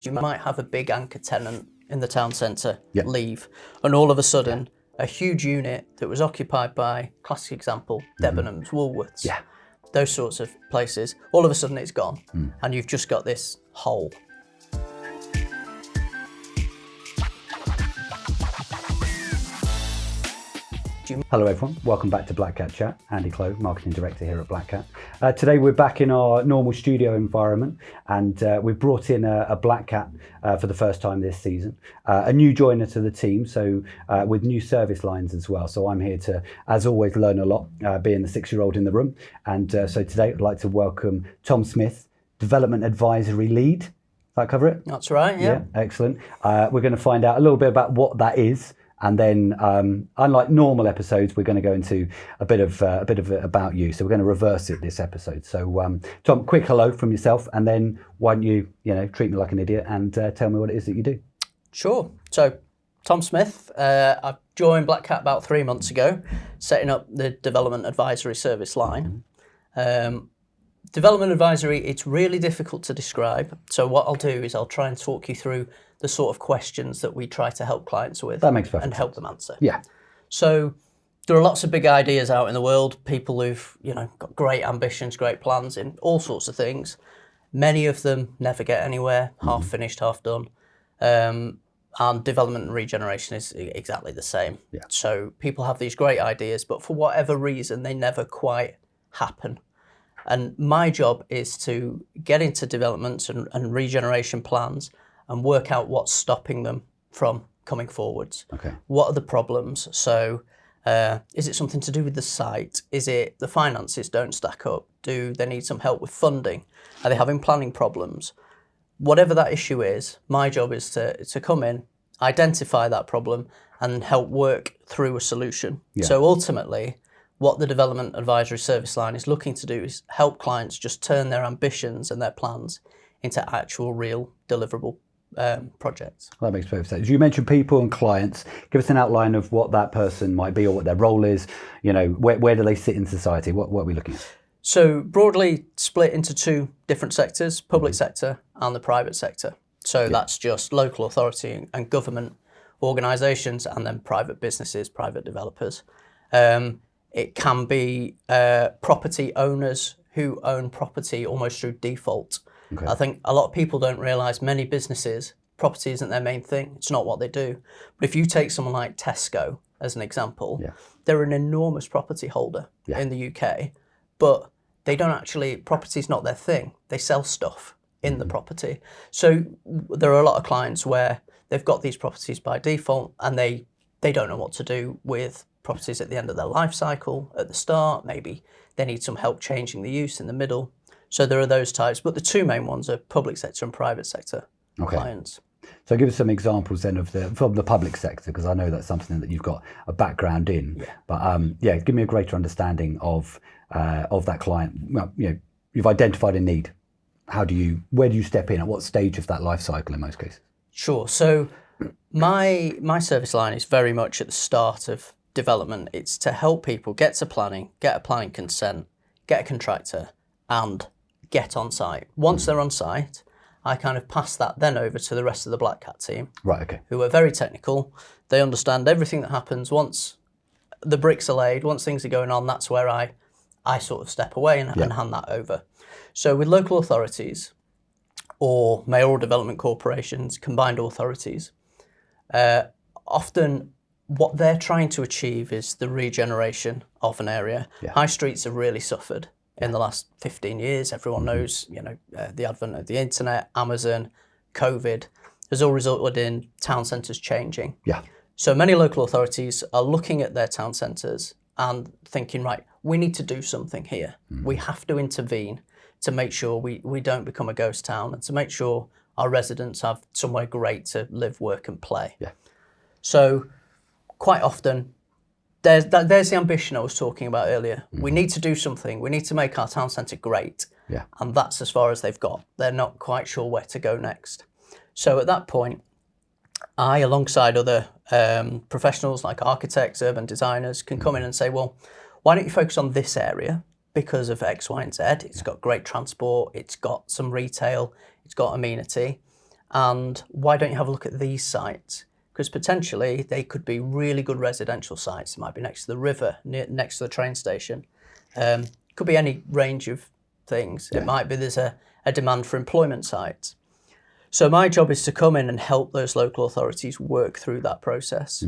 You might have a big anchor tenant in the town centre Yep. leave, and all of a sudden, a huge unit that was occupied by, classic example, Debenhams, Woolworths, Yeah. those sorts of places, all of a sudden it's gone, and you've just got this hole. Hello everyone, welcome back to Black Cat Chat. Andy Clow, Marketing Director here at Black Cat. Today we're back in our normal studio environment, and we've brought in a Black Cat for the first time this season. A new joiner to the team, so with new service lines as well. So I'm here to, as always, learn a lot, being the 6-year-old in the room. And so today I'd like to welcome Tom Smith, Development Advisory Lead. Does that cover it? That's right, yeah. Excellent. We're going to find out a little bit about what that is. And then, unlike normal episodes, we're going to go into a bit of about you. So we're going to reverse it this episode. So, Tom, quick hello from yourself, and then why don't you treat me like an idiot and tell me what it is that you do? Sure. So, Tom Smith, I joined Black Cat about 3 months ago, setting up the Development Advisory service line. Development Advisory, it's really difficult to describe. So what I'll do is I'll try and talk you through the sort of questions that we try to help clients with. That makes perfect and help sense. them answer. Yeah. So there are lots of big ideas out in the world, people who've got great ambitions, great plans in all sorts of things. Many of them never get anywhere, half finished, half done. And development and regeneration is exactly the same. Yeah. So people have these great ideas, but for whatever reason, they never quite happen. And my job is to get into developments and regeneration plans and work out what's stopping them from coming forwards. Okay. What are the problems? So is it something to do with the site? Is it the finances don't stack up? Do they need some help with funding? Are they having planning problems? Whatever that issue is, my job is to come in, identify that problem and help work through a solution. Yeah. So ultimately, what the Development Advisory service line is looking to do is help clients just turn their ambitions and their plans into actual real deliverable projects. That makes perfect sense. You mentioned people and clients. Give us an outline of what that person might be or what their role is. Where do they sit in society? What are we looking at? So broadly split into two different sectors, public sector and the private sector. So that's just local authority and government organisations, and then private businesses, private developers. It can be property owners who own property almost through default. Okay. I think a lot of people don't realise many businesses, property isn't their main thing. It's not what they do. But if you take someone like Tesco as an example, they're an enormous property holder in the UK, but they don't actually, property's not their thing. They sell stuff in the property. So there are a lot of clients where they've got these properties by default and they don't know what to do with properties at the end of their life cycle, at the start, maybe they need some help changing the use in the middle. So there are those types, but the two main ones are public sector and private sector clients. So give us some examples then from the public sector, because I know that's something that you've got a background in. Yeah. But give me a greater understanding of that client. Well, you've identified a need. Where do you step in? At what stage of that life cycle in most cases? Sure. So my service line is very much at the start of development. It's to help people get to planning, get a planning consent, get a contractor, and get on site. Once they're on site, I kind of pass that then over to the rest of the Black Cat team. Right, okay. Who are very technical. They understand everything that happens once the bricks are laid, once things are going on. That's where I sort of step away and hand that over. So with local authorities or Mayoral Development Corporations, combined authorities, often what they're trying to achieve is the regeneration of an area. Yeah. High streets have really suffered in the last 15 years. Everyone knows, the advent of the internet, Amazon, COVID has all resulted in town centres changing. Yeah. So many local authorities are looking at their town centres and thinking, right, we need to do something here. We have to intervene to make sure we don't become a ghost town and to make sure our residents have somewhere great to live, work and play. Yeah. So quite often, there's the ambition I was talking about earlier. We need to do something. We need to make our town centre great. Yeah. And that's as far as they've got. They're not quite sure where to go next. So at that point, I, alongside other professionals like architects, urban designers, can come in and say, well, why don't you focus on this area because of X, Y, and Z? It's got great transport. It's got some retail. It's got amenity. And why don't you have a look at these sites? Because potentially they could be really good residential sites. It might be next to the river, next to the train station. Could be any range of things. It might be there's a demand for employment sites. So my job is to come in and help those local authorities work through that process.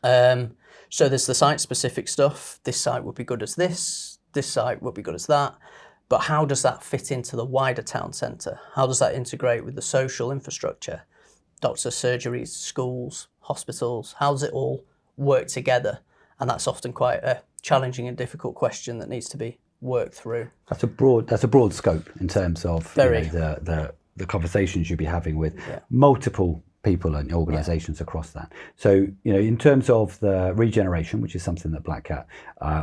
So there's the site-specific stuff. This site would be good as this site would be good as that. But how does that fit into the wider town centre? How does that integrate with the social infrastructure? Doctors, surgeries, schools, hospitals, how does it all work together? And that's often quite a challenging and difficult question that needs to be worked through. That's a broad scope in terms of the conversations you'll be having with multiple people and organisations across that. So, in terms of the regeneration, which is something that Black Cat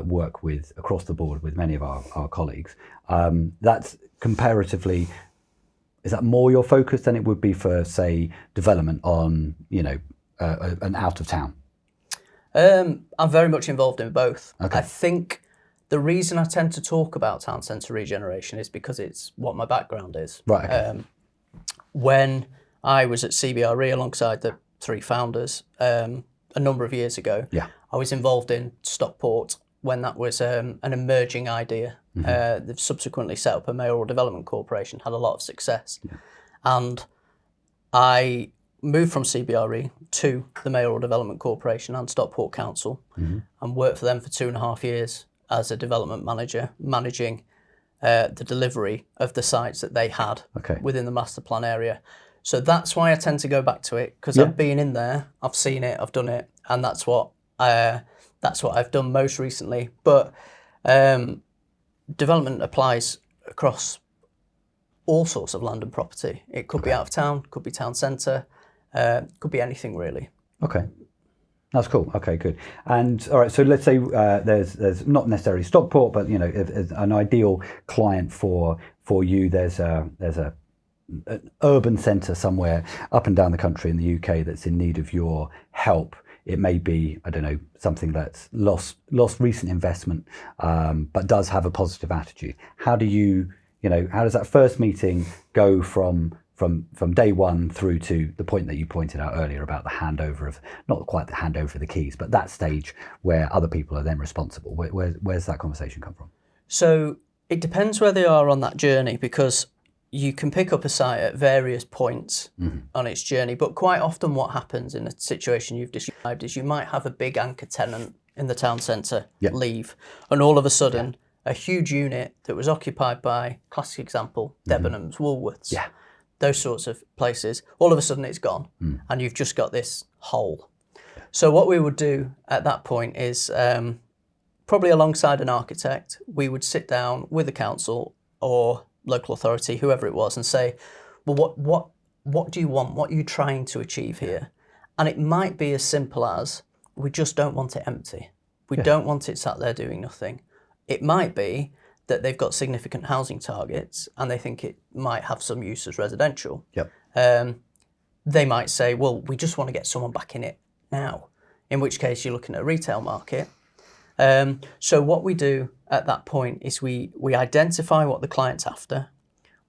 work with across the board with many of our colleagues, that's comparatively, is that more your focus than it would be for, say, development on, an out of town? I'm very much involved in both. Okay. I think the reason I tend to talk about town centre regeneration is because it's what my background is. Right. Okay. When I was at CBRE alongside the three founders a number of years ago, I was involved in Stockport when that was an emerging idea. They've subsequently set up a Mayoral Development Corporation, had a lot of success. And I moved from CBRE to the Mayoral Development Corporation and Stockport Council and worked for them for 2.5 years as a development manager, managing the delivery of the sites that they had within the master plan area. So that's why I tend to go back to it, because I've been in there, I've seen it, I've done it, and that's what I've done most recently. But development applies across all sorts of land and property. It could be out of town, could be town centre, could be anything really. Okay. That's cool. Okay, good. And all right, so let's say there's not necessarily Stockport, but an ideal client for you. There's an urban centre somewhere up and down the country in the UK that's in need of your help. It may be, I don't know, something that's lost recent investment, but does have a positive attitude. How do how does that first meeting go from day one through to the point that you pointed out earlier about the handover of, not quite the handover of the keys, but that stage where other people are then responsible? Where's that conversation come from? So it depends where they are on that journey, because you can pick up a site at various points on its journey, but quite often what happens in a situation you've described is you might have a big anchor tenant in the town centre leave, and all of a sudden a huge unit that was occupied by, classic example, Debenhams, Woolworths, those sorts of places, all of a sudden it's gone and you've just got this hole. So what we would do at that point is probably alongside an architect, we would sit down with the council or local authority, whoever it was, and say, well, what do you want? What are you trying to achieve here? And it might be as simple as, we just don't want it empty. We don't want it sat there doing nothing. It might be that they've got significant housing targets and they think it might have some use as residential. They might say, well, we just want to get someone back in it now, in which case you're looking at a retail market. So what we do at that point is we identify what the client's after,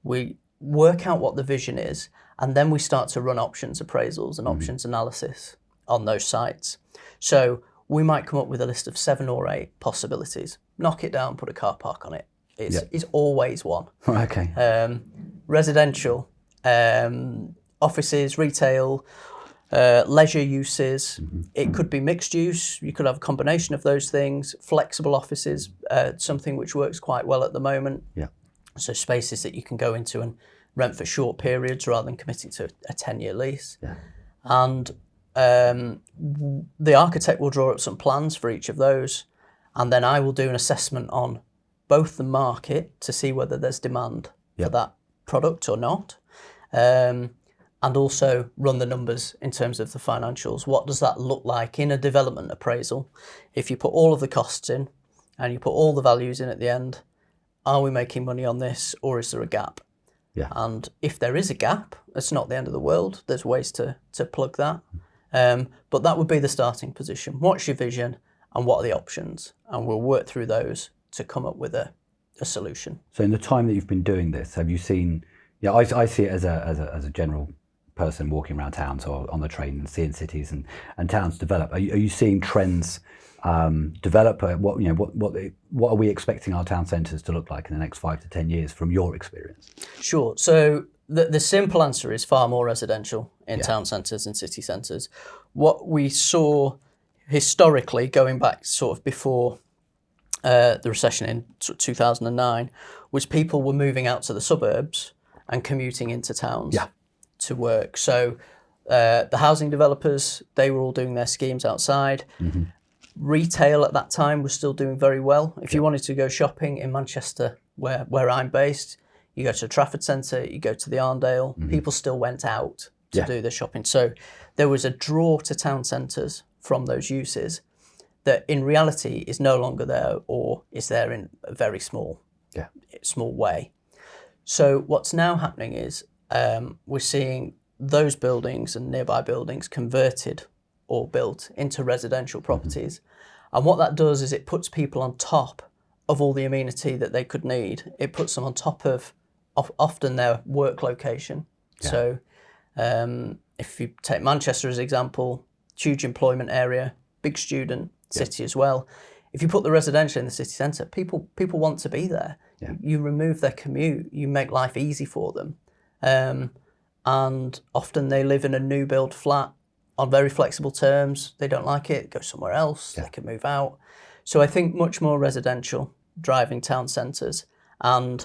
we work out what the vision is, and then we start to run options appraisals and options analysis on those sites. So we might come up with a list of 7 or 8 possibilities, knock it down, put a car park on it. It's always one. Okay. Residential, offices, retail, leisure uses. It could be mixed use. You could have a combination of those things. Flexible offices, something which works quite well at the moment. So spaces that you can go into and rent for short periods rather than committing to a 10-year lease. And the architect will draw up some plans for each of those, and then I will do an assessment on both the market to see whether there's demand for that product or not, and also run the numbers in terms of the financials. What does that look like in a development appraisal? If you put all of the costs in and you put all the values in at the end, are we making money on this, or is there a gap? And if there is a gap, it's not the end of the world. There's ways to plug that. But that would be the starting position. What's your vision and what are the options? And we'll work through those to come up with a solution. So in the time that you've been doing this, have you seen, I see it as a general person walking around towns or on the train and seeing cities and towns develop, are you seeing trends develop? What are we expecting our town centres to look like in the next 5 to 10 years from your experience? Sure. So the simple answer is far more residential in town centres and city centres. What we saw historically, going back sort of before the recession in 2009, was people were moving out to the suburbs and commuting into towns to work. So the housing developers, they were all doing their schemes outside. Mm-hmm. Retail at that time was still doing very well. If you wanted to go shopping in Manchester, where I'm based, you go to the Trafford Centre, you go to the Arndale, people still went out to do the shopping. So there was a draw to town centres from those uses that in reality is no longer there, or is there in a very small way. So what's now happening is we're seeing those buildings and nearby buildings converted or built into residential properties. And what that does is it puts people on top of all the amenity that they could need. It puts them on top of often their work location. Yeah. So if you take Manchester as an example, huge employment area, big student city as well. If you put the residential in the city centre, people want to be there. Yeah. You remove their commute, you make life easy for them. And often they live in a new build flat on very flexible terms. They don't like it, go somewhere else, they can move out. So I think much more residential, driving town centres, and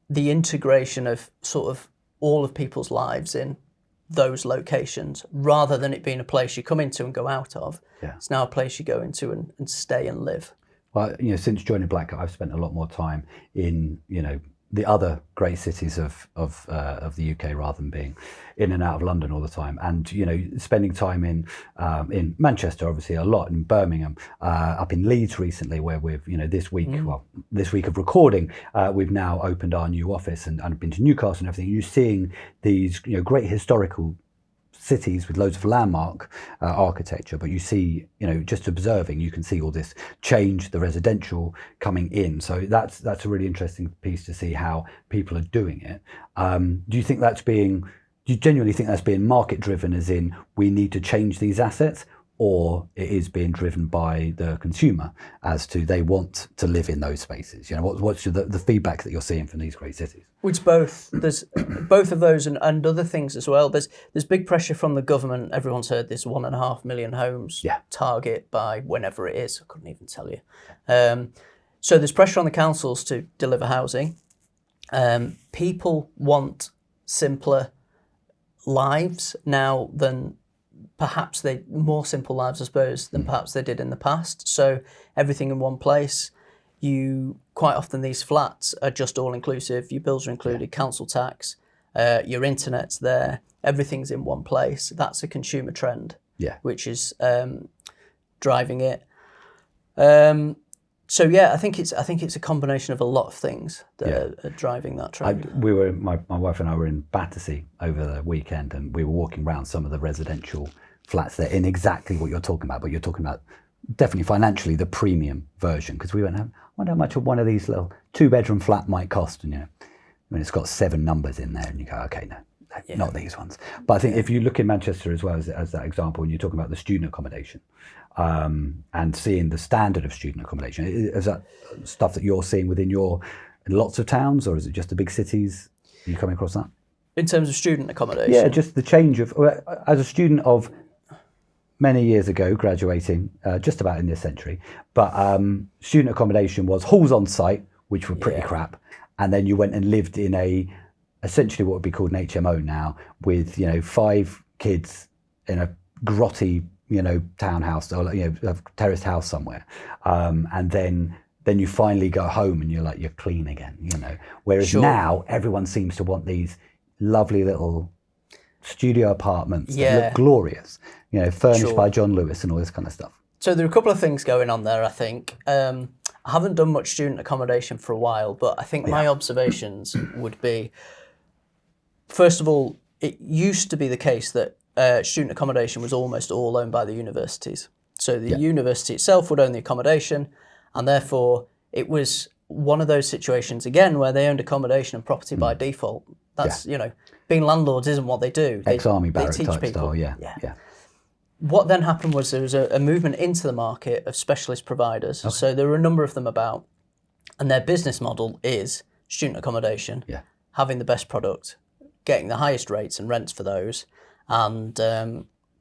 the integration of sort of all of people's lives in those locations, rather than it being a place you come into and go out of. Yeah. It's now a place you go into and stay and live. Well, since joining Black Cat, I've spent a lot more time in, the other great cities of the UK rather than being in and out of London all the time. And, spending time in Manchester, obviously a lot, in Birmingham, up in Leeds recently, where we've, this week of recording, we've now opened our new office and been to Newcastle and everything. You're seeing these, great historical cities with loads of landmark architecture, but you see, just observing, you can see all this change, the residential coming in. So that's a really interesting piece to see how people are doing it. Do you genuinely think that's being market driven, as in we need to change these assets, or it is being driven by the consumer as to they want to live in those spaces? What's the feedback that you're seeing from these great cities? It's both. There's both of those and other things as well. There's big pressure from the government. Everyone's heard this 1.5 million homes target by whenever it is. I couldn't even tell you. So there's pressure on the councils to deliver housing. People want simpler lives now than perhaps more simple lives, I suppose, than perhaps they did in the past. So everything in one place. Quite often these flats are just all inclusive. Your bills are included, council tax, your internet's there, everything's in one place. That's a consumer trend, which is driving it. I think it's a combination of a lot of things that are driving that trend. My wife and I were in Battersea over the weekend, and we were walking around some of the residential flats there in exactly what you're talking about, but you're talking about definitely financially the premium version, because we went, I wonder how much one of these little 2-bedroom flat might cost, and it's got 7 numbers in there, and you go, okay, no, not these ones. But I think if you look in Manchester as well as that example, and you're talking about the student accommodation, and seeing the standard of student accommodation, is that stuff that you're seeing within lots of towns, or is it just the big cities? Are you coming across that? In terms of student accommodation? Yeah, just the change of, as a student of many years ago, graduating just about in this century, but student accommodation was halls on site, which were pretty crap, and then you went and lived in essentially what would be called an HMO now, with 5 kids in a grotty townhouse, or a terraced house somewhere, and then you finally go home and you're clean again, whereas now everyone seems to want these lovely little studio apartments that look glorious, furnished by John Lewis and all this kind of stuff. So there are a couple of things going on there, I think. I haven't done much student accommodation for a while, but I think my observations would be, first of all, it used to be the case that student accommodation was almost all owned by the universities. So the university itself would own the accommodation, and therefore it was one of those situations, again, where they owned accommodation and property by default. That's, being landlords isn't what they do. Ex-army they barrack teach type people. style, yeah. What then happened was there was a movement into the market of specialist providers. Okay. So there were a number of them about, and their business model is student accommodation, having the best product, getting the highest rates and rents for those, and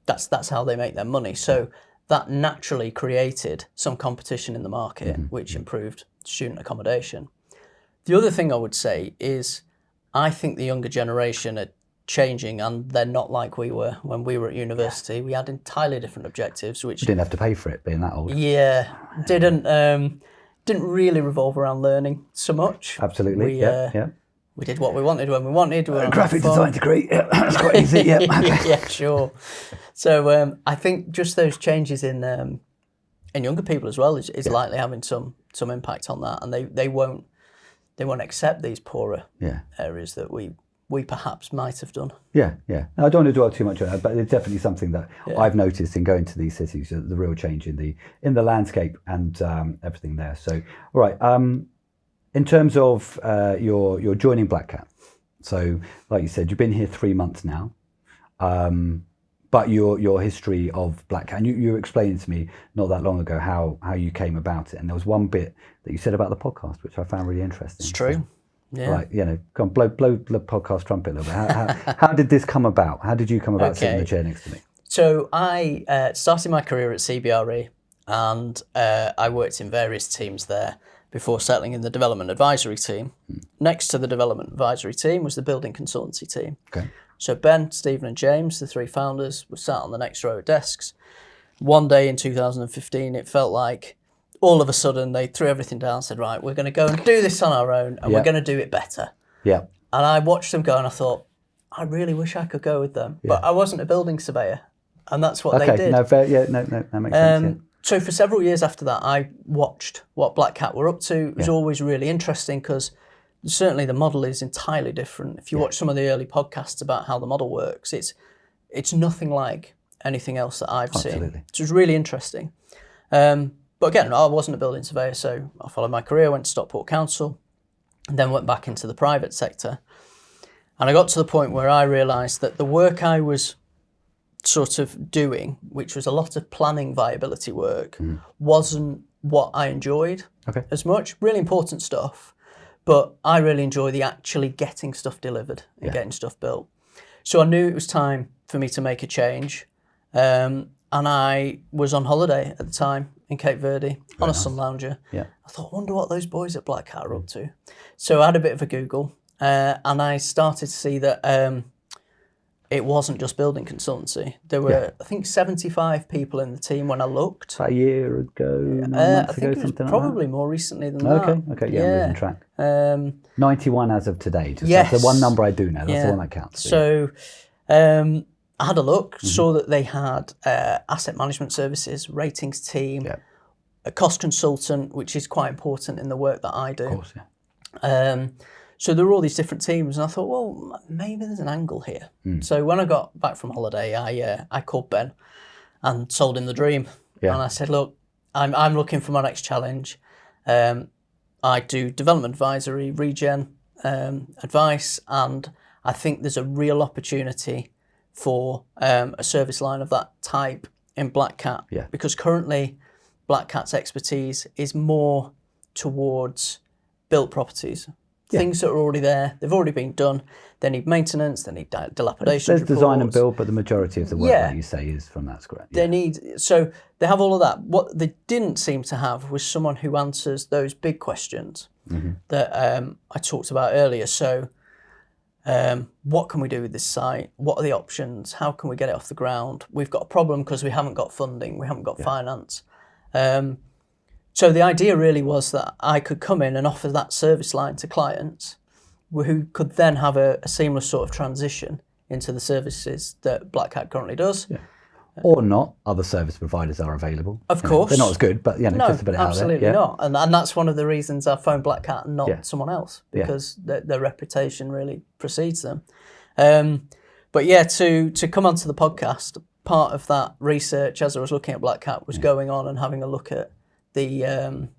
that's how they make their money. So that naturally created some competition in the market, which improved student accommodation. The other thing I would say is I think the younger generation are changing, and they're not like we were when we were at university. Yeah. We had entirely different objectives, which we didn't have to pay for it being that old. Yeah, didn't really revolve around learning so much. Absolutely. We did what we wanted when we wanted. Graphic design degree. That's quite easy. Yeah. Yeah, sure. So I think just those changes in younger people as well is likely having some impact on that, and they won't accept these poorer areas that we perhaps might have done. Yeah. I don't want to dwell too much on that, but it's definitely something that I've noticed in going to these cities, the real change in the landscape and everything there. So, all right. In terms of your joining Black Cat, so like you said, you've been here 3 months now, but your history of Black Cat, and you were explaining to me not that long ago how you came about it, and there was one bit that you said about the podcast which I found really interesting. It's true. So, right, go on, blow the podcast trumpet a little bit. How did this come about? How did you come about sitting in the chair next to me? So I started my career at CBRE, and I worked in various teams there before settling in the development advisory team. Next to the development advisory team was the building consultancy team. Okay. So Ben, Stephen and James, the three founders, were sat on the next row of desks. One day in 2015, it felt like all of a sudden they threw everything down and said, right, we're going to go and do this on our own, and we're going to do it better. Yeah. And I watched them go and I thought, I really wish I could go with them. But I wasn't a building surveyor, and that's what they did. No, fair. Yeah, no, that makes sense. So for several years after that, I watched what Black Cat were up to. It was always really interesting because certainly the model is entirely different. If you watch some of the early podcasts about how the model works, it's nothing like anything else that I've seen. So it was really interesting. But again, I wasn't a building surveyor, so I followed my career, went to Stockport Council, and then went back into the private sector. And I got to the point where I realised that the work I was sort of doing, which was a lot of planning viability work, wasn't what I enjoyed as much. Really important stuff, but I really enjoy the actually getting stuff delivered and getting stuff built. So I knew it was time for me to make a change. And I was on holiday at the time in Cape Verde on a sun lounger. Yeah. I thought, I wonder what those boys at Black Cat are up to. So I had a bit of a Google, and I started to see that it wasn't just building consultancy. There were, I think, 75 people in the team when I looked. About a year ago, 9 months I ago, think it was something probably like that? more recently than that. Okay, I'm losing track. 91 as of today. Yes. That's the one number I do know. That's the one that counts. So I had a look, saw that they had asset management services, ratings team, a cost consultant, which is quite important in the work that I do. Of course, yeah. So there were all these different teams, and I thought, well, maybe there's an angle here. So when I got back from holiday, I called Ben and told him the dream. Yeah. And I said, look, I'm looking for my next challenge. I do development advisory, regen advice, and I think there's a real opportunity for a service line of that type in Black Cat. Yeah. Because currently Black Cat's expertise is more towards built properties. Things that are already there, they've already been done. They need maintenance, they need dilapidation There's reports. Design and build, but the majority of the work that you say is from that script. So they have all of that. What they didn't seem to have was someone who answers those big questions that I talked about earlier. So what can we do with this site? What are the options? How can we get it off the ground? We've got a problem because we haven't got funding, we haven't got finance. So the idea really was that I could come in and offer that service line to clients who could then have a seamless sort of transition into the services that Black Cat currently does. Yeah. Or not. Other service providers are available. Of course. They're not as good, but just a bit out there. Absolutely not. And that's one of the reasons I phoned Black Cat and not someone else, because their reputation really precedes them. But to come onto the podcast, part of that research as I was looking at Black Cat was going on and having a look at the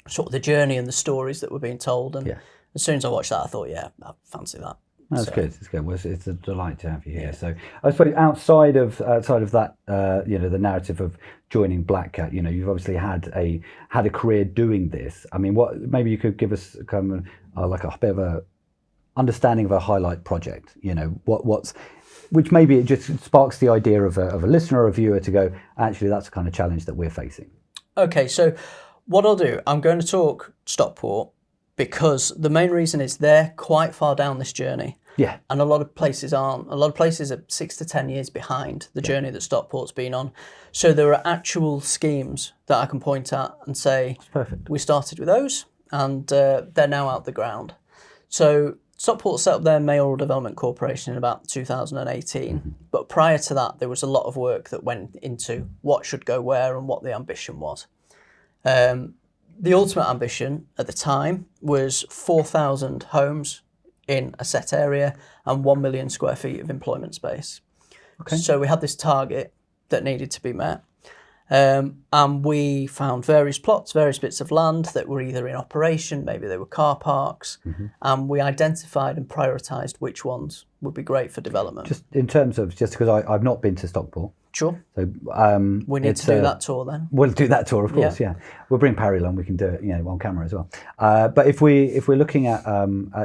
sort of the journey and the stories that were being told. And as soon as I watched that, I thought, I fancy that. That's good. It's good. Well, it's a delight to have you here. So I suppose outside of that, the narrative of joining Black Cat, you've obviously had a career doing this. I mean, what maybe you could give us kind of like a bit of a understanding of a highlight project. Which maybe it just sparks the idea of a listener or a viewer to go, actually, that's the kind of challenge that we're facing. Okay, so what I'll do, I'm going to talk Stockport because the main reason is they're quite far down this journey. Yeah. And a lot of places aren't. A lot of places are 6 to 10 years behind the journey that Stockport's been on. So there are actual schemes that I can point at and say, that's perfect. We started with those and they're now out the ground. So Stockport set up their Mayoral Development Corporation in about 2018. But prior to that, there was a lot of work that went into what should go where and what the ambition was. The ultimate ambition at the time was 4,000 homes in a set area and 1 million square feet of employment space. Okay. So we had this target that needed to be met. And we found various plots, various bits of land that were either in operation, maybe they were car parks, and we identified and prioritised which ones would be great for development. Just in terms of, just because I've not been to Stockport. Sure. So we need to do that tour then. We'll do that tour, of course. Yeah, we'll bring Parry along. We can do it, on camera as well. But if we're looking at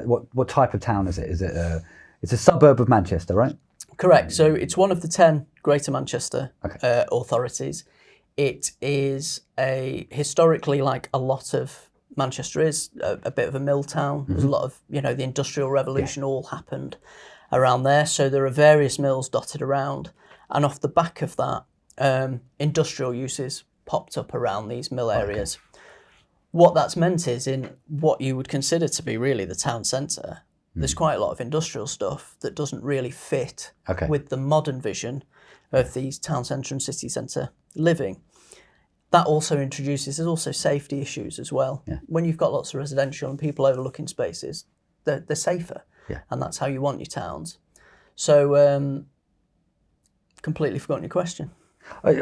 what type of town is it? Is it it's a suburb of Manchester, right? Correct. So it's one of the 10 Greater Manchester authorities. It is historically, like a lot of Manchester is, a bit of a mill town. There's a lot of, the Industrial Revolution all happened around there. So there are various mills dotted around. And off the back of that, industrial uses popped up around these mill areas. What that's meant is in what you would consider to be really the town centre, there's quite a lot of industrial stuff that doesn't really fit with the modern vision of these town centre and city centre living. That also introduces, there's also safety issues as well. Yeah. When you've got lots of residential and people overlooking spaces, they're safer. Yeah. And that's how you want your towns. So, completely forgotten your question. That's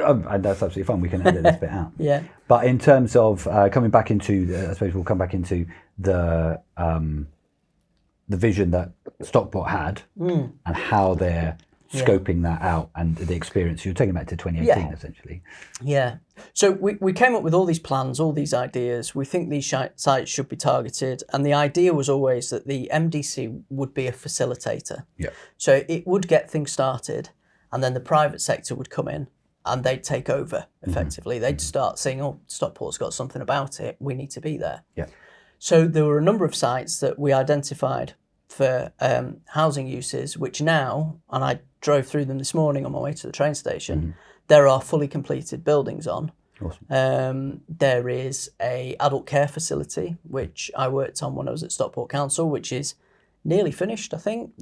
absolutely fine. We can edit this bit out. Yeah. But in terms of coming back into, I suppose we'll come back into the vision that Stockport had and how they're scoping that out and the experience. You're taking back to 2018 essentially. Yeah. So we came up with all these plans, all these ideas. We think these sites should be targeted. And the idea was always that the MDC would be a facilitator. Yeah. So it would get things started and then the private sector would come in and they'd take over effectively. They'd start saying, oh, Stockport's got something about it. We need to be there. Yeah. So there were a number of sites that we identified for housing uses, which now, and I drove through them this morning on my way to the train station, there are fully completed buildings on. Awesome. There is a adult care facility, which I worked on when I was at Stockport Council, which is nearly finished, I think.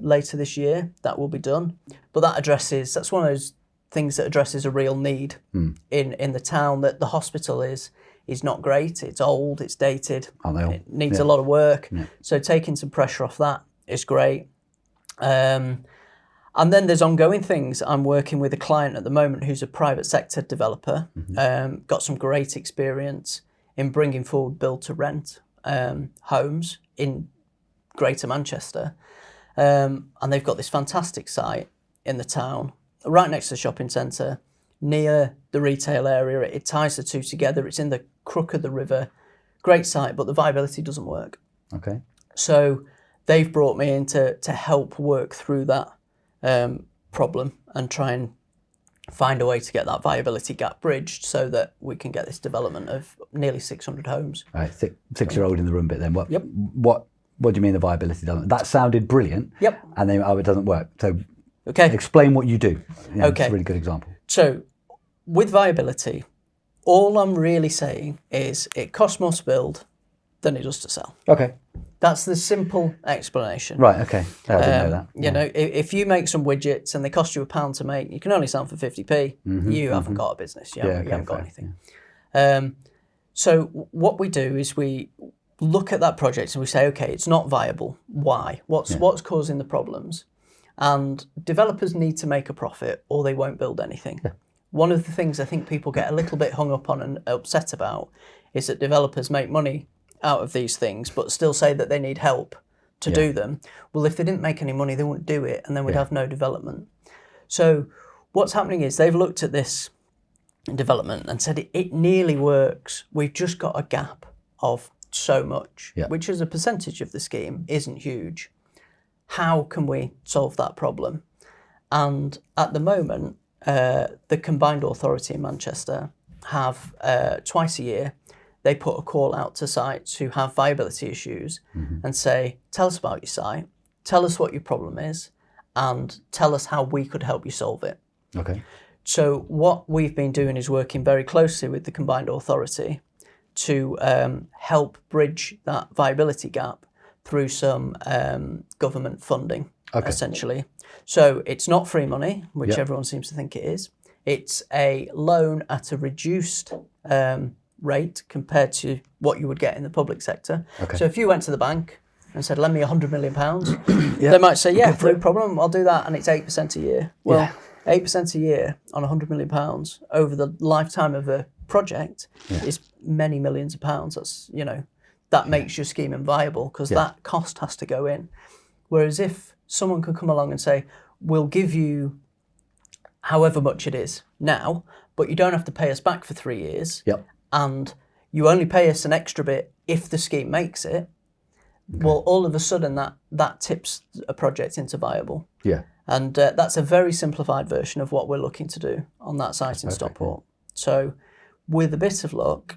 Later this year, that will be done. But that's one of those things that addresses a real need in the town, that the hospital is not great. It's old, it's dated, it needs a lot of work. Yeah. So taking some pressure off that is great. And then there's ongoing things. I'm working with a client at the moment who's a private sector developer, got some great experience in bringing forward build to rent homes in Greater Manchester. And they've got this fantastic site in the town, right next to the shopping centre, near the retail area. It ties the two together. It's in the crook of the river. Great site, but the viability doesn't work. Okay. So they've brought me in to help work through that problem and try and find a way to get that viability gap bridged so that we can get this development of nearly 600 homes. All right, six-year-old in the room bit then. What do you mean the viability doesn't? That sounded brilliant. Yep. And then, it doesn't work. So explain what you do. It's a really good example. So with viability, all I'm really saying is it costs more to build than it does to sell. Okay. That's the simple explanation. Right, okay. I didn't know that. You know, if you make some widgets and they cost you £1 to make, you can only sell them for 50p, you haven't got a business. You haven't got anything. Yeah. So what we do is we look at that project and we say, okay, it's not viable. Why? What's causing the problems? And developers need to make a profit or they won't build anything. Yeah. One of the things I think people get a little bit hung up on and upset about is that developers make money out of these things but still say that they need help to do them. Well, if they didn't make any money, they wouldn't do it, and then we'd have no development. So what's happening is they've looked at this development and said it nearly works. We've just got a gap of so much, which as a percentage of the scheme isn't huge. How can we solve that problem? And at the moment, the Combined Authority in Manchester have twice a year, they put a call out to sites who have viability issues and say, tell us about your site, tell us what your problem is, and tell us how we could help you solve it. Okay. So what we've been doing is working very closely with the Combined Authority to help bridge that viability gap through some government funding, essentially. So it's not free money, which everyone seems to think it is. It's a loan at a reduced rate compared to what you would get in the public sector. So if you went to the bank and said, lend me £100 million, they might say, yeah, no problem, I'll do that, and it's 8% a year. Well, 8% a year on £100 million over the lifetime of a project is many millions of pounds. That's, that makes your scheme inviable because that cost has to go in. Whereas if someone could come along and say, we'll give you however much it is now, but you don't have to pay us back for 3 years, and you only pay us an extra bit if the scheme makes it, well, all of a sudden that tips a project into viable. And that's a very simplified version of what we're looking to do on that site in Stockport. So with a bit of luck,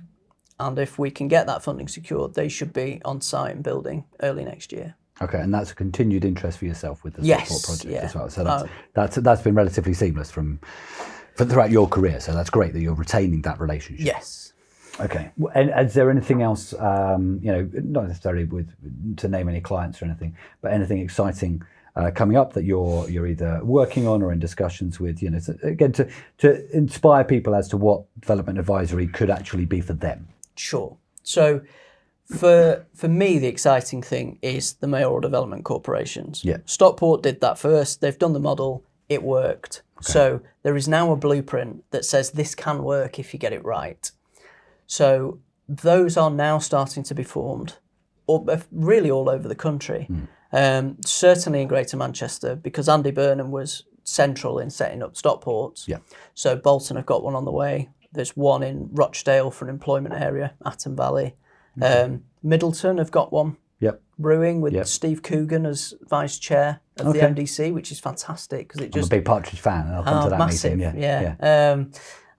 and if we can get that funding secured, they should be on site and building early next year. Okay, and that's a continued interest for yourself with the Stockport project as well. So that's been relatively seamless throughout your career. So that's great that you're retaining that relationship. Yes. Okay. And is there anything else, not necessarily to name any clients or anything, but anything exciting coming up that you're either working on or in discussions with, again, to inspire people as to what development advisory could actually be for them? Sure. So for me, the exciting thing is the Mayoral Development Corporations. Stockport did that first. They've done the model. It worked. So there is now a blueprint that says this can work if you get it right. So those are now starting to be formed, really all over the country. Certainly in Greater Manchester, because Andy Burnham was central in setting up Stockports. So Bolton have got one on the way. There's one in Rochdale for an employment area, Atton Valley. Middleton have got one brewing with Steve Coogan as vice chair of the MDC, which is fantastic because it just. I'm a big Partridge fan, and I'll come to that massive, meeting. I've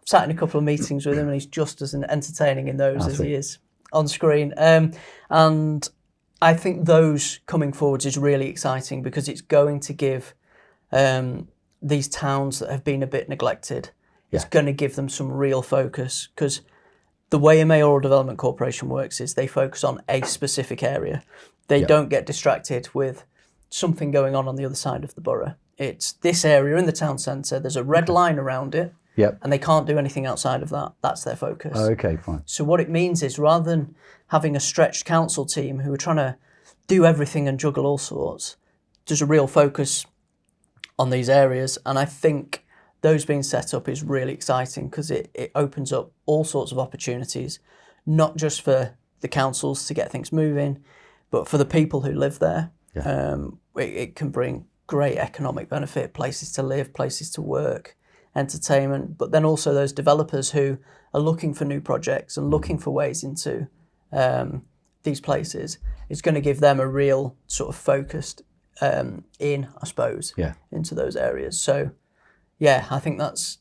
sat in a couple of meetings with him, and he's just as entertaining in those as he is on screen. And I think those coming forwards is really exciting because it's going to give these towns that have been a bit neglected, it's going to give them some real focus, because the way a Mayoral Development Corporation works is they focus on a specific area. They don't get distracted with something going on the other side of the borough. It's this area in the town centre, there's a red line around it, and they can't do anything outside of that. That's their focus. Okay, fine. So what it means is, rather than having a stretched council team who are trying to do everything and juggle all sorts, there's a real focus on these areas. And I think those being set up is really exciting because it opens up all sorts of opportunities, not just for the councils to get things moving, but for the people who live there. It can bring great economic benefit, places to live, places to work, entertainment, but then also those developers who are looking for new projects and looking for ways into these places. It's going to give them a real sort of focused into those areas. So I think that's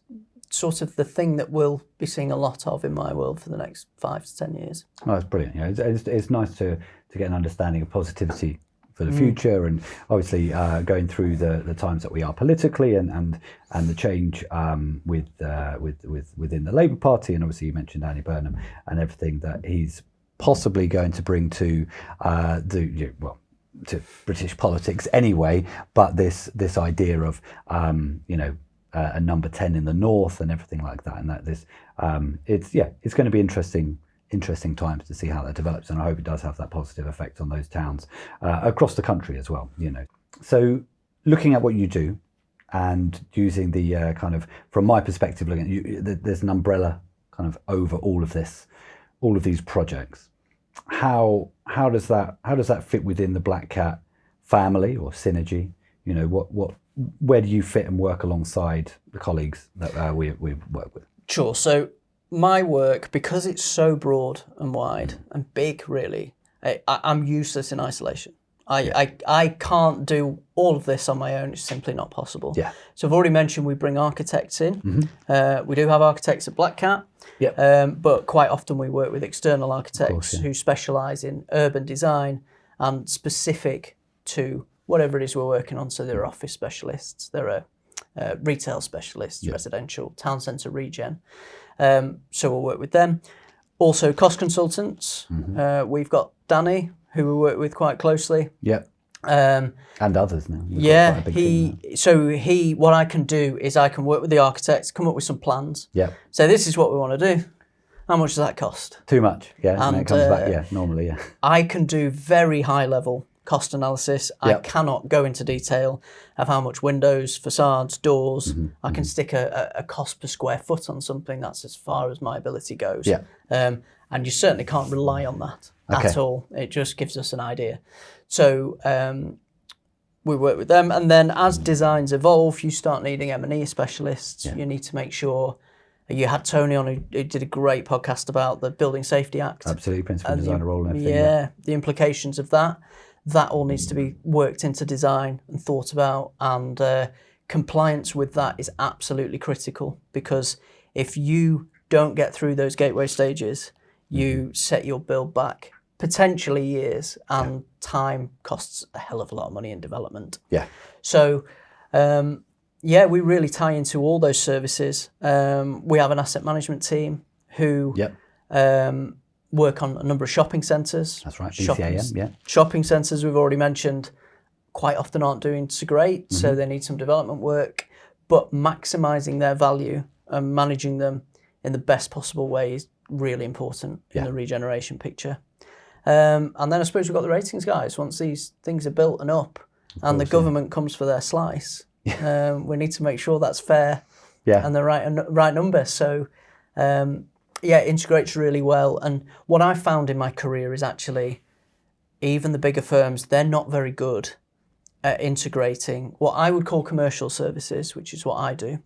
sort of the thing that we'll be seeing a lot of in my world for the next 5 to 10 years. Oh, that's brilliant. It's nice to get an understanding of positivity for the future, and obviously going through the times that we are politically and the change within the Labour Party, and obviously you mentioned Andy Burnham and everything that he's possibly going to bring to to British politics anyway, but this idea of a number 10 in the north and everything like that, and that it's going to be interesting times to see how that develops, and I hope it does have that positive effect on those towns across the country as well. So looking at what you do and using the kind of, from my perspective, looking at there's an umbrella kind of over all of these projects. How does that fit within the Black Cat family or synergy? You know, where do you fit and work alongside the colleagues that we work with? Sure. So my work, because it's so broad and wide and big, really, I'm useless in isolation. I can't do all of this on my own. It's simply not possible. Yeah. So I've already mentioned we bring architects in. We do have architects at Black Cat, but quite often we work with external architects who specialise in urban design and specific to whatever it is we're working on. So there are office specialists, there are retail specialists, residential, town centre regen. So we'll work with them. Also cost consultants. We've got Danny, who we work with quite closely. Yeah. And others now. What I can do is I can work with the architects, come up with some plans. Yeah. So this is what we want to do. How much does that cost? Too much. Yeah. And it comes back. Normally. Yeah. I can do very high level cost analysis. I cannot go into detail of how much windows, facades, doors. I can stick a cost per square foot on something. That's as far as my ability goes. Yeah. And you certainly can't rely on that at all. It just gives us an idea. So we work with them. And then as designs evolve, you start needing M&E specialists. You need to make sure. You had Tony on who did a great podcast about the Building Safety Act. Absolutely, principal designer role and everything. The implications of that. That all needs to be worked into design and thought about, and compliance with that is absolutely critical, because if you don't get through those gateway stages, you set your build back potentially years, and time costs a hell of a lot of money in development. Yeah. So, we really tie into all those services. We have an asset management team who work on a number of shopping centres. That's right, BCAM, Shopping centres we've already mentioned quite often aren't doing so great, so they need some development work, but maximising their value and managing them in the best possible way is really important in the regeneration picture. And then I suppose we've got the ratings guys. Once these things are built and up and the government comes for their slice, we need to make sure that's fair and the right number. So it integrates really well. And what I've found in my career is actually even the bigger firms, they're not very good at integrating what I would call commercial services, which is what I do,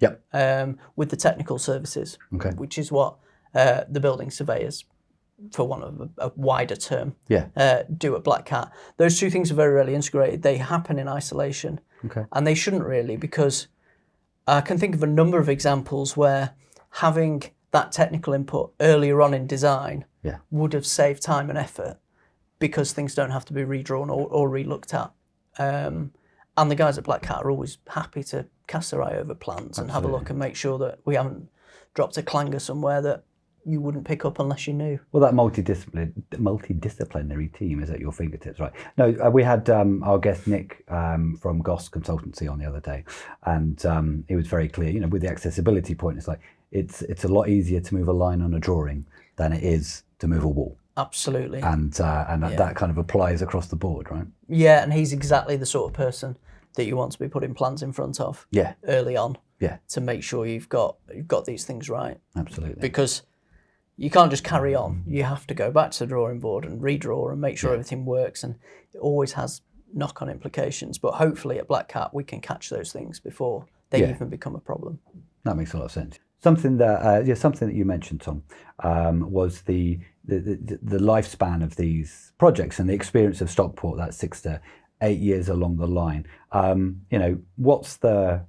with the technical services, which is what the building surveyors, for want of a wider term, do at Black Cat. Those two things are very rarely integrated. They happen in isolation, and they shouldn't really, because I can think of a number of examples where having that technical input earlier on in design would have saved time and effort, because things don't have to be redrawn or re-looked at. And the guys at Black Cat are always happy to cast their eye over plans and have a look and make sure that we haven't dropped a clanger somewhere that you wouldn't pick up unless you knew. Well, that multidisciplinary team is at your fingertips, right? No, we had our guest Nick from Goss Consultancy on the other day, and he was very clear. With the accessibility point, it's like it's a lot easier to move a line on a drawing than it is to move a wall. Absolutely. And that kind of applies across the board, right? Yeah, and he's exactly the sort of person that you want to be putting plans in front of early on. Yeah. To make sure you've got these things right. Absolutely. Because you can't just carry on. You have to go back to the drawing board and redraw and make sure everything works, and it always has knock-on implications. But hopefully at Black Cat we can catch those things before they even become a problem. That makes a lot of sense. Something that you mentioned, Tom, was the lifespan of these projects and the experience of Stockport. That's 6 to 8 years along the line. What's the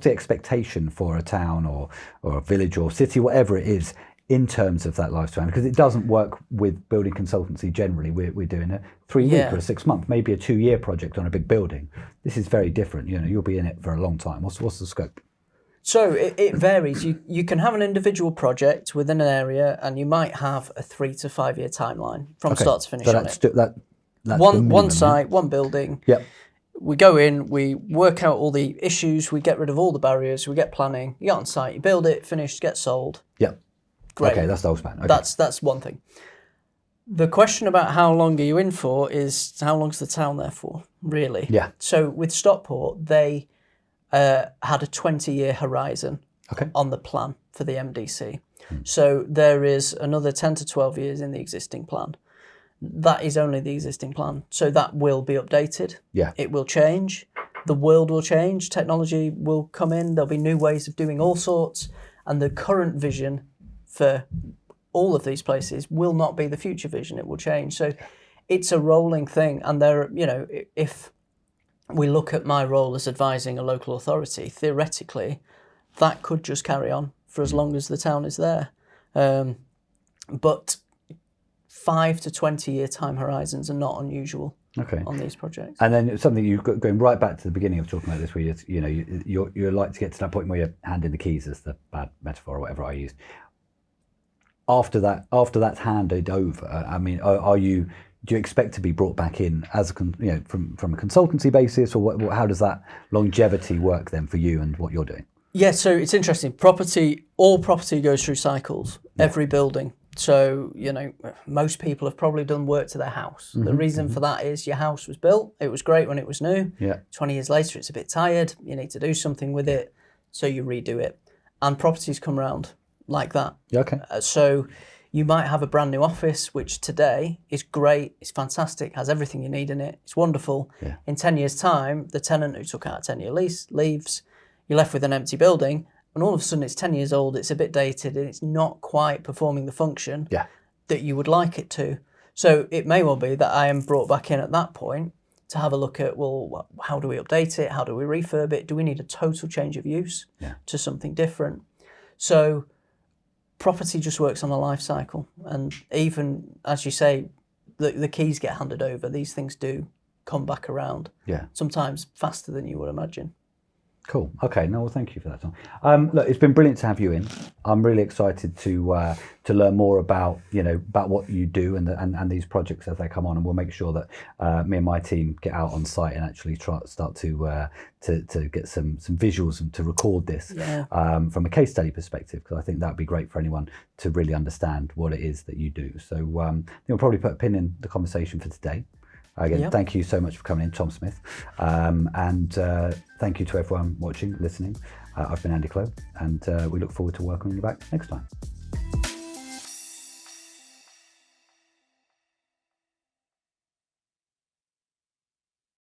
expectation for a town or a village or city, whatever it is, in terms of that lifespan? Because it doesn't work with building consultancy generally. We're doing a 3-week or a 6-month, maybe a 2-year project on a big building. This is very different. You'll be in it for a long time. What's the scope? So it varies. You can have an individual project within an area, and you might have a 3 to 5 year timeline from start to finish. So that's one site, one building. Yep. We go in, we work out all the issues, we get rid of all the barriers, we get planning. You get on site, you build it, finished, get sold. Yep. Great. Okay, that's the whole span. Okay. That's one thing. The question about how long are you in for is how long's the town there for, really? Yeah. So with Stockport, they had a 20-year horizon on the plan for the MDC. So there is another 10 to 12 years in the existing plan. that is only the existing plan. So that will be updated. Yeah. It will change. The world will change. Technology will come in. There'll be new ways of doing all sorts. And the current vision for all of these places will not be the future vision. It will change. So it's a rolling thing. And there, if we look at my role as advising a local authority, theoretically, that could just carry on for as long as the town is there. But 5 to 20 year time horizons are not unusual on these projects. And then something you've got going right back to the beginning of talking about this, where you're like to get to that point where you're handing the keys, as the bad metaphor or whatever I used. After that's handed over, I mean, do you expect to be brought back in as from a consultancy basis, or how does that longevity work then for you and what you're doing? Yeah, so it's interesting. All property goes through cycles. Every building. So, most people have probably done work to their house. The reason for that is your house was built. It was great when it was new. Yeah. 20 years later, it's a bit tired. You need to do something with it. So you redo it. And properties come around like that. Okay. So you might have a brand new office, which today is great. It's fantastic. Has everything you need in it. It's wonderful. Yeah. In 10 years' time, the tenant who took out a 10-year lease leaves. You're left with an empty building. And all of a sudden it's 10 years old, it's a bit dated, and it's not quite performing the function that you would like it to. So it may well be that I am brought back in at that point to have a look at, well, how do we update it? How do we refurb it? Do we need a total change of use to something different? So property just works on a life cycle. And even, as you say, the keys get handed over. These things do come back around. Yeah. Sometimes faster than you would imagine. Cool. Okay. No, well, thank you for that, Tom. Look, it's been brilliant to have you in. I'm really excited to learn more about what you do and these projects as they come on, and we'll make sure that me and my team get out on site and actually start to get some visuals and to record this from a case study perspective, because I think that would be great for anyone to really understand what it is that you do. So we'll probably put a pin in the conversation for today. Again, thank you so much for coming in, Tom Smith. And thank you to everyone watching, listening. I've been Andy Clow, and we look forward to welcoming you back next time.